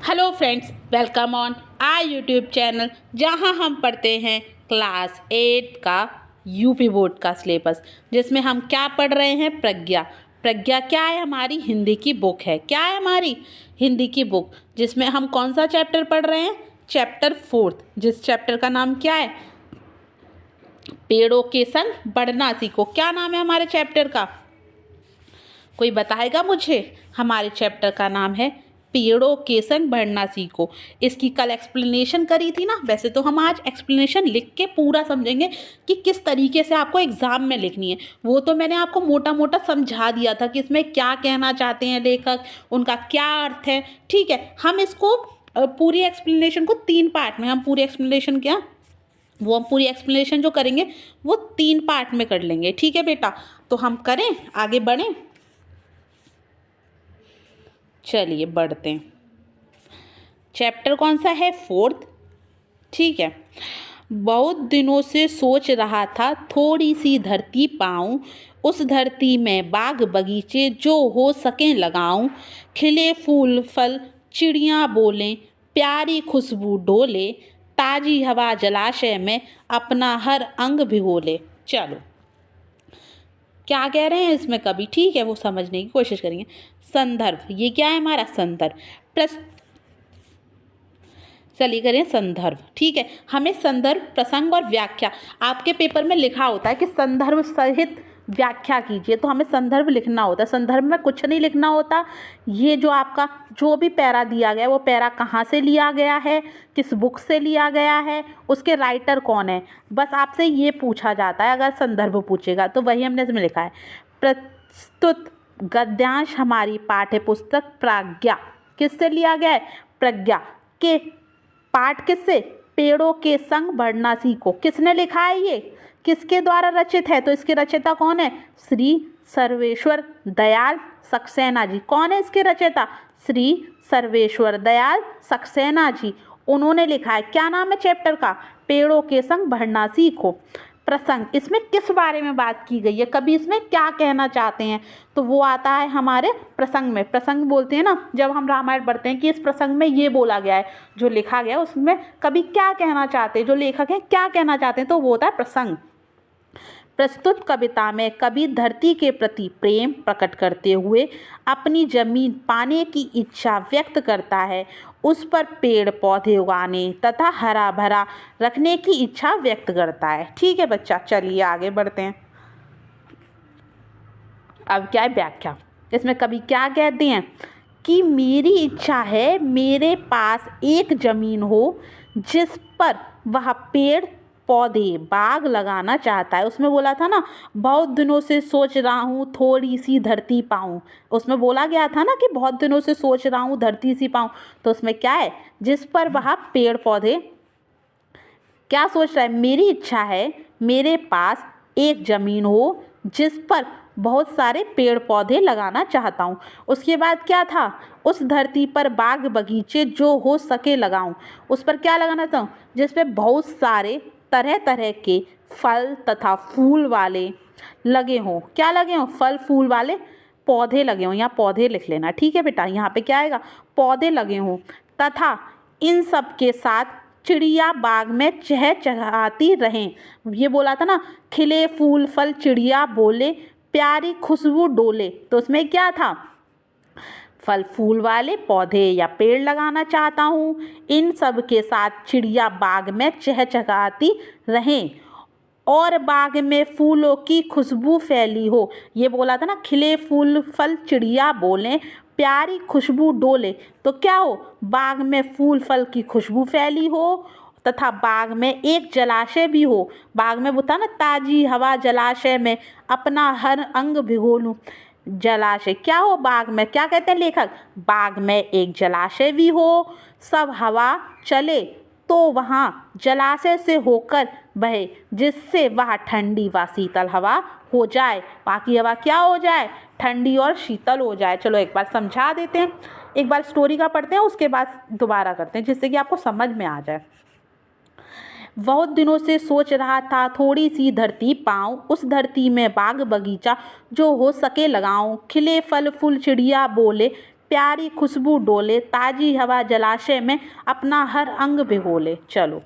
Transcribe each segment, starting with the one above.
Hello friends, welcome on our YouTube channel जहां हम पढ़ते हैं क्लास 8 का यूपी बोर्ड का सिलेबस, जिसमें हम क्या पढ़ रहे हैं? प्रज्ञा। प्रज्ञा क्या है? हमारी हिंदी की बुक है। क्या है? हमारी हिंदी की बुक, जिसमें हम कौन सा चैप्टर पढ़ रहे हैं? चैप्टर 4, जिस चैप्टर का नाम क्या है? पेड़ों के संग बढ़ना सीखो। क्या नाम है हमारे चैप्टर का? कोई बताएगा मुझे? हमारे चैप्टर का नाम है पेड़ों के संग बढ़ना सीखो। इसकी कल एक्सप्लेनेशन करी थी ना। वैसे तो हम आज एक्सप्लेनेशन लिख के पूरा समझेंगे कि किस तरीके से आपको एग्जाम में लिखनी है। वो तो मैंने आपको मोटा मोटा समझा दिया था कि इसमें क्या कहना चाहते हैं लेखक, उनका क्या अर्थ है। ठीक है, हम इसको पूरी एक्सप्लेनेशन को 3 पार्ट में, हम पूरी एक्सप्लेनेशन क्या वो हम पूरी एक्सप्लेनेशन जो करेंगे वो 3 पार्ट में कर लेंगे। ठीक है बेटा, तो हम करें, आगे बढ़ें। चलिए बढ़ते हैं। चैप्टर कौन सा है? 4th। ठीक है। बहुत दिनों से सोच रहा था थोड़ी सी धरती पाऊं, उस धरती में बाग बगीचे जो हो सकें लगाऊं, खिले फूल फल चिड़ियां बोलें, प्यारी खुशबू डोले, ताजी हवा जलाशय में अपना हर अंग भिगोले। चलो, क्या कह रहे हैं इसमें कभी? ठीक है, वो समझने की कोशिश करेंगे। संदर्भ, ये क्या है हमारा? संदर्भ। चलिए करें संदर्भ। ठीक है, हमें संदर्भ, प्रसंग और व्याख्या, आपके पेपर में लिखा होता है कि संदर्भ सहित व्याख्या कीजिए, तो हमें संदर्भ लिखना होता है। संदर्भ में कुछ नहीं लिखना होता। ये जो आपका जो भी पैरा दिया गया है, वो पैरा कहाँ से लिया गया है, किस बुक से लिया गया है, उसके राइटर कौन है, बस आपसे ये पूछा जाता है। अगर संदर्भ पूछेगा तो वही हमने इसमें लिखा है। प्रस्तुत गद्यांश हमारी पाठ्य पुस्तक प्रज्ञा किससे लिया गया है? प्रज्ञा के पाठ किससे? पेड़ों के संग बढ़ना सीखो। किसने लिखा है? ये किसके द्वारा रचित है? तो इसके रचयिता कौन है? श्री सर्वेश्वर दयाल सक्सेना जी। कौन है इसके रचयिता? श्री सर्वेश्वर दयाल सक्सेना जी, उन्होंने लिखा है। क्या नाम है चैप्टर का? पेड़ों के संग बढ़ना सीखो। प्रसंग, इसमें किस बारे में बात की गई है, कभी इसमें क्या कहना चाहते हैं, तो वो आता है हमारे प्रसंग में। प्रसंग बोलते हैं ना, जब हम रामायण पढ़ते हैं कि इस प्रसंग में ये बोला गया है, जो लिखा गया है उसमें कभी क्या कहना चाहते हैं, जो लेखक हैं क्या कहना चाहते हैं, तो वो होता है प्रसंग। प्रस्तुत कविता में कवि धरती के प्रति प्रेम प्रकट करते हुए अपनी जमीन पाने की इच्छा व्यक्त करता है, उस पर पेड़ पौधे उगाने तथा हरा भरा रखने की इच्छा व्यक्त करता है। ठीक है बच्चा, चलिए आगे बढ़ते हैं। अब क्या है? व्याख्या। इसमें कवि क्या कहते हैं कि मेरी इच्छा है मेरे पास एक जमीन हो जिस पर वह पेड़ पौधे बाग लगाना चाहता है। उसमें बोला था ना, बहुत दिनों से सोच रहा हूँ थोड़ी सी धरती पाऊँ। उसमें बोला गया था ना कि बहुत दिनों से सोच रहा हूँ धरती सी पाऊँ, तो उसमें क्या है? जिस पर वह पेड़ पौधे, क्या सोच रहा है? मेरी इच्छा है मेरे पास एक ज़मीन हो जिस पर बहुत सारे पेड़ पौधे लगाना चाहता हूँ। उसके बाद क्या था? उस धरती पर बाग बगीचे जो हो सके लगाऊं। उस पर क्या लगाना चाहूँ? जिस पे बहुत सारे तरह तरह के फल तथा फूल वाले लगे हों। क्या लगे हों? फल फूल वाले पौधे लगे हों। यहाँ पौधे लिख लेना। ठीक है बेटा, यहाँ पे क्या आएगा? पौधे लगे हों, तथा इन सब के साथ चिड़िया बाग में चहचहाती रहें। ये बोला था ना, खिले फूल फल चिड़िया बोले, प्यारी खुशबू डोले, तो उसमें क्या था? फल फूल वाले पौधे या पेड़ लगाना चाहता हूँ, इन सब के साथ चिड़िया बाग में चहचहाती रहें और बाग में फूलों की खुशबू फैली हो। ये बोला था ना, खिले फूल फल चिड़िया बोलें, प्यारी खुशबू डोले, तो क्या हो? बाग में फूल फल की खुशबू फैली हो तथा बाग में एक जलाशय भी हो। बाग में बोलता ना, ताजी हवा जलाशय में अपना हर अंग भिगो लूं। जलाशय क्या हो? बाग में, क्या कहते हैं लेखक? बाग में एक जलाशय भी हो, सब हवा चले तो वहाँ जलाशय से होकर बहे, जिससे वह ठंडी व शीतल हवा हो जाए। बाकी हवा क्या हो जाए? ठंडी और शीतल हो जाए। चलो एक बार समझा देते हैं, एक बार स्टोरी का पढ़ते हैं, उसके बाद दोबारा करते हैं, जिससे कि आपको समझ में आ जाए। बहुत दिनों से सोच रहा था थोड़ी सी धरती पाऊं, उस धरती में बाग बगीचा जो हो सके लगाऊं, खिले फल फूल चिड़िया बोले, प्यारी खुशबू डोले, ताज़ी हवा जलाशय में अपना हर अंग भिगोले। चलो,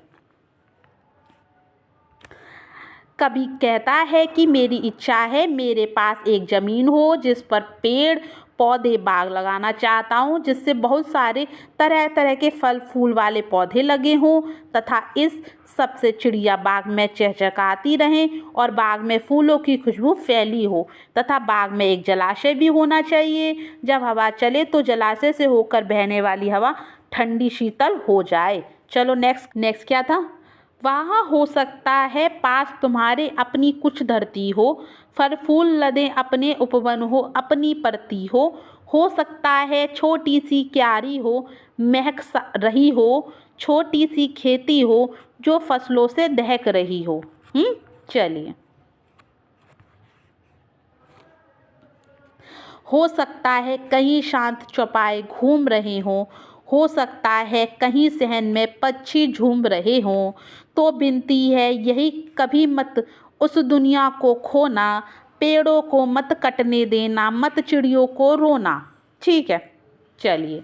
कभी कहता है कि मेरी इच्छा है मेरे पास एक ज़मीन हो जिस पर पेड़ पौधे बाग लगाना चाहता हूँ, जिससे बहुत सारे तरह तरह के फल फूल वाले पौधे लगे हों तथा इस सबसे चिड़िया बाग में चहचहाती रहें और बाग में फूलों की खुशबू फैली हो तथा बाग में एक जलाशय भी होना चाहिए। जब हवा चले तो जलाशय से होकर बहने वाली हवा ठंडी शीतल हो जाए। चलो नेक्स्ट क्या था? वहाँ हो सकता है पास तुम्हारे अपनी कुछ धरती हो, फल फूल लदे अपने उपवन हो, अपनी परती हो सकता है छोटी सी क्यारी हो, महक रही हो, छोटी सी खेती हो जो फसलों से दहक रही हो। चलिए, हो सकता है कहीं शांत चौपाए घूम रहे हों, हो सकता है कहीं सहन में पक्षी झूम रहे हों, तो विनती है यही कभी मत उस दुनिया को खोना, पेड़ों को मत कटने देना, मत चिड़ियों को रोना। ठीक है, चलिए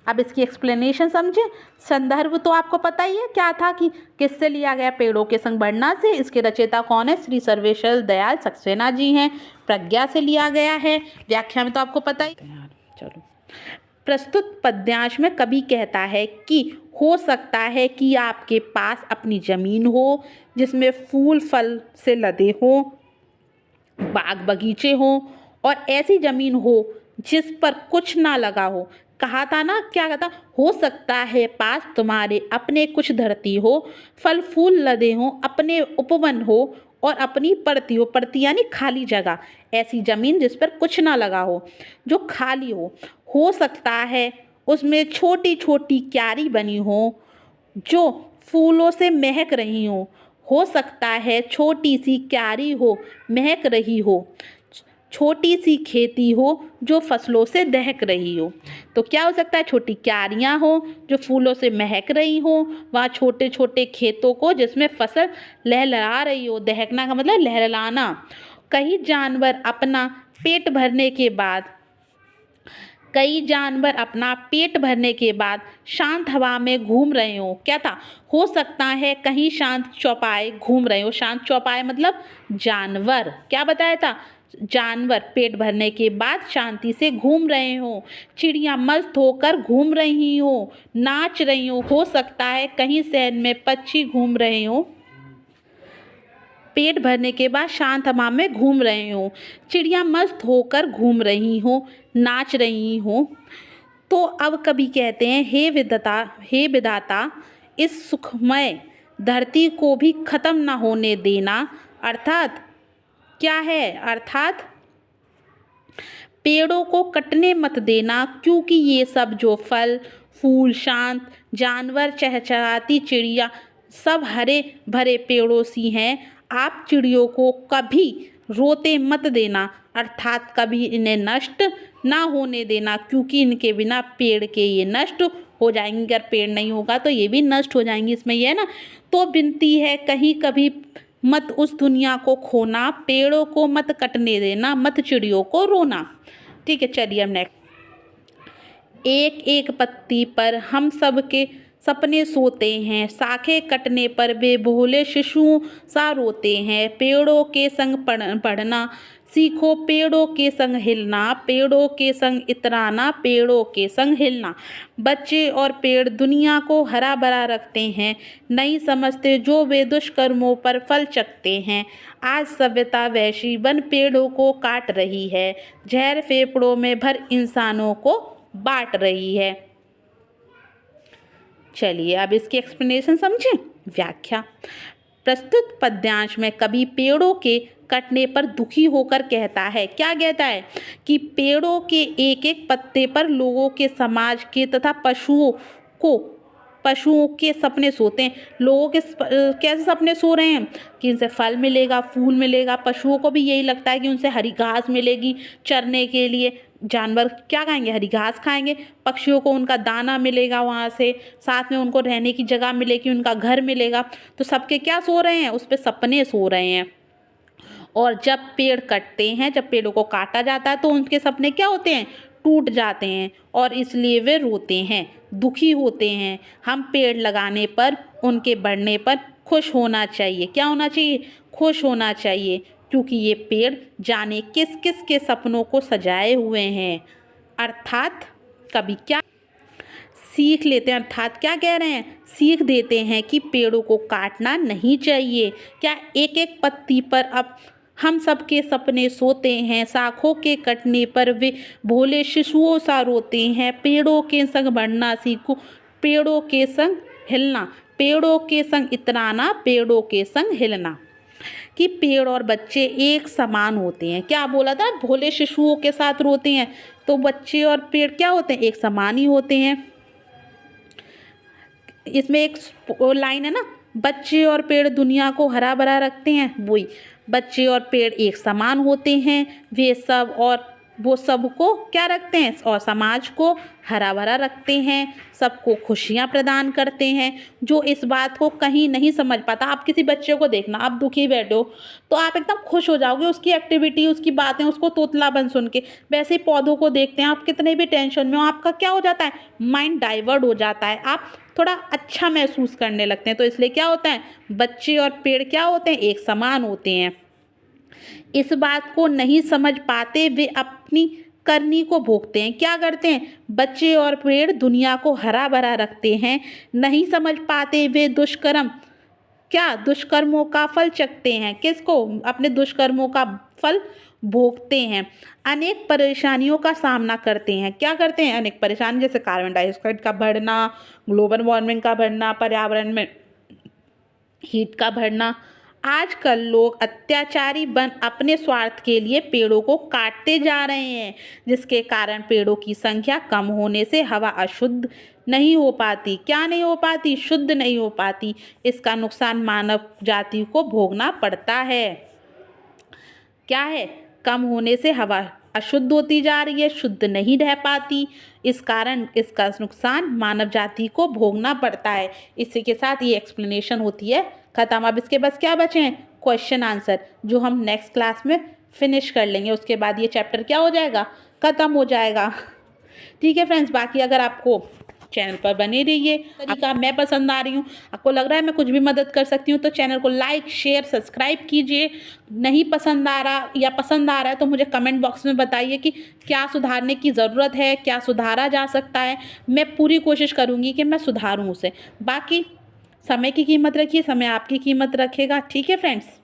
अब इसकी एक्सप्लेनेशन समझे। संदर्भ तो आपको पता ही है क्या था कि किससे लिया गया, पेड़ों के संग बढ़ना से। इसके रचयिता कौन है? श्री सर्वेश्वर दयाल सक्सेना जी हैं। प्रज्ञा से लिया गया है। व्याख्या में तो आपको पता ही। चलो, प्रस्तुत पद्यांश में कवि कहता है कि हो सकता है कि आपके पास अपनी जमीन हो जिसमें फूल फल से लदे हों, बाग बगीचे हों और ऐसी जमीन हो जिस पर कुछ ना लगा हो। कहा था ना, क्या कहता? हो सकता है पास तुम्हारे अपने कुछ धरती हो, फल फूल लदे हों, अपने उपवन हो और अपनी परती हो। परती यानी खाली जगह, ऐसी जमीन जिस पर कुछ ना लगा हो, जो खाली हो सकता है उसमें छोटी छोटी क्यारी बनी हो जो फूलों से महक रही हो सकता है छोटी सी क्यारी हो, महक रही हो, छोटी सी खेती हो जो फसलों से दहक रही हो। तो क्या हो सकता है? छोटी क्यारियाँ हो जो फूलों से महक रही हो, वहाँ छोटे छोटे खेतों को जिसमें फसल लहलहा रही हो। दहकना का मतलब लहलहाना। कई जानवर अपना पेट भरने के बाद शांत हवा में घूम रहे हो। क्या था? हो सकता है कहीं शांत चौपाए घूम रहे हो। शांत चौपाए मतलब जानवर। क्या बताया था? जानवर पेट भरने के बाद शांति से घूम रहे हो। चिड़िया मस्त होकर घूम रही हो, नाच रही हो सकता है कहीं शहर में पक्षी घूम रहे हो। पेट भरने के बाद शांत हवा में घूम रहे हो, चिड़िया मस्त होकर घूम रही हो, नाच रही हो। तो अब कवि कहते हैं, हे विधाता इस सुखमय धरती को भी खत्म न होने देना। अर्थात क्या है? अर्थात पेड़ों को कटने मत देना, क्योंकि ये सब जो फल फूल, शांत जानवर, चहचहाती चिड़िया सब हरे भरे पेड़ों सी हैं। आप चिड़ियों को कभी रोते मत देना, अर्थात कभी इन्हें नष्ट ना होने देना, क्योंकि इनके बिना पेड़ के ये नष्ट हो जाएंगे। अगर पेड़ नहीं होगा तो ये भी नष्ट हो जाएंगी। इसमें ये है ना। तो विनती है कहीं कभी मत उस दुनिया को खोना, पेड़ों को मत कटने देना, मत चिड़ियों को रोना। ठीक है, चलिए अब नेक्स्ट। एक एक पत्ती पर हम सब के सपने सोते हैं, शाखें कटने पर वे भोले शिशुओं सा रोते हैं। पेड़ों के संग पढ़ना सीखो, पेड़ों के संग हिलना, पेड़ों के संग इतराना, पेड़ों के संग हिलना। बच्चे और पेड़ दुनिया को हरा भरा रखते हैं, नहीं समझते जो वे दुष्कर्मों पर फल चखते हैं। आज सभ्यता वैसी वन पेड़ों को काट रही है, जहर फेफड़ों में भर इंसानों को बांट रही है। चलिए अब इसकी एक्सप्लेनेशन समझें। व्याख्या। प्रस्तुत पद्यांश में कवि पेड़ों के कटने पर दुखी होकर कहता है। क्या कहता है? कि पेड़ों के एक एक पत्ते पर लोगों के, समाज के तथा पशुओं के सपने सोते हैं। लोगों के कैसे सपने सो रहे हैं? कि इनसे फल मिलेगा, फूल मिलेगा। पशुओं को भी यही लगता है कि उनसे हरी घास मिलेगी चरने के लिए। जानवर क्या खाएंगे? हरी घास खाएंगे। पक्षियों को उनका दाना मिलेगा वहाँ से, साथ में उनको रहने की जगह मिलेगी, उनका घर मिलेगा। तो सबके क्या सो रहे हैं? उस पर सपने सो रहे हैं। और जब पेड़ कटते हैं, जब पेड़ों को काटा जाता है तो उनके सपने क्या होते हैं, टूट जाते हैं और इसलिए वे रोते हैं, दुखी होते हैं। हम पेड़ लगाने पर, उनके बढ़ने पर खुश होना चाहिए। क्या होना चाहिए, खुश होना चाहिए, क्योंकि ये पेड़ जाने किस किस के सपनों को सजाए हुए हैं। अर्थात कभी क्या सीख लेते हैं, अर्थात क्या कह रहे हैं, सीख देते हैं कि पेड़ों को काटना नहीं चाहिए। क्या एक एक पत्ती पर अब हम सबके सपने सोते हैं, शाखों के कटने पर वे भोले शिशुओं सा रोते हैं। पेड़ों के संग बढ़ना सीखो, पेड़ों के संग हिलना, पेड़ों के संग इतराना, पेड़ों के संग हिलना। कि पेड़ और बच्चे एक समान होते हैं। क्या बोला था, भोले शिशुओं के साथ रोते हैं, तो बच्चे और पेड़ क्या होते हैं, एक समान ही होते हैं। इसमें एक लाइन है ना, बच्चे और पेड़ दुनिया को हरा भरा रखते हैं, वही बच्चे और पेड़ एक समान होते हैं, वे सब और वो सबको क्या रखते हैं, और समाज को हरा भरा रखते हैं, सबको खुशियाँ प्रदान करते हैं। जो इस बात को कहीं नहीं समझ पाता, आप किसी बच्चे को देखना, आप दुखी बैठे हो तो आप एकदम खुश हो जाओगे उसकी एक्टिविटी, उसकी बातें, उसको तोतलापन सुन के। वैसे ही पौधों को देखते हैं, आप कितने भी टेंशन में हो, आपका क्या हो जाता है, माइंड डाइवर्ट हो जाता है, आप थोड़ा अच्छा महसूस करने लगते हैं। तो इसलिए क्या होता है, बच्चे और पेड़ क्या होते हैं, एक समान होते हैं। इस बात को नहीं समझ पाते वे अपनी करनी को भोगते हैं। क्या करते हैं, बच्चे और पेड़ दुनिया को हरा भरा रखते हैं, नहीं समझ पाते वे दुष्कर्म, क्या दुष्कर्मों का फल चखते हैं। किसको, अपने दुष्कर्मों का फल भोगते हैं। अनेक परेशानियों का सामना करते हैं। क्या करते हैं, अनेक परेशानी, जैसे कार्बन डाइऑक्साइड का बढ़ना, ग्लोबल वार्मिंग का बढ़ना, पर्यावरण में हीट का बढ़ना। आजकल लोग अत्याचारी बन अपने स्वार्थ के लिए पेड़ों को काटते जा रहे हैं, जिसके कारण पेड़ों की संख्या कम होने से हवा अशुद्ध नहीं हो पाती। क्या नहीं हो पाती, शुद्ध नहीं हो पाती। इसका नुकसान मानव जाति को भोगना पड़ता है। क्या है, कम होने से हवा अशुद्ध होती जा रही है, शुद्ध नहीं रह पाती, इस कारण इसका नुकसान मानव जाति को भोगना पड़ता है। इसी के साथ ये एक्सप्लेनेशन होती है ख़त्म। अब इसके बस क्या बचे हैं, क्वेश्चन आंसर, जो हम नेक्स्ट क्लास में फिनिश कर लेंगे। उसके बाद ये चैप्टर क्या हो जाएगा, ख़त्म हो जाएगा। ठीक है फ्रेंड्स, बाकी अगर आपको चैनल पर बने रहिए, तरीका मैं पसंद आ रही हूँ, आपको लग रहा है मैं कुछ भी मदद कर सकती हूँ, तो चैनल को लाइक शेयर सब्सक्राइब कीजिए। नहीं पसंद आ रहा या पसंद आ रहा है तो मुझे कमेंट बॉक्स में बताइए कि क्या सुधारने की ज़रूरत है, क्या सुधारा जा सकता है। मैं पूरी कोशिश करूँगी कि मैं सुधारूँ उसे। बाकी समय की कीमत रखिए, समय आपकी कीमत रखेगा। ठीक है फ्रेंड्स।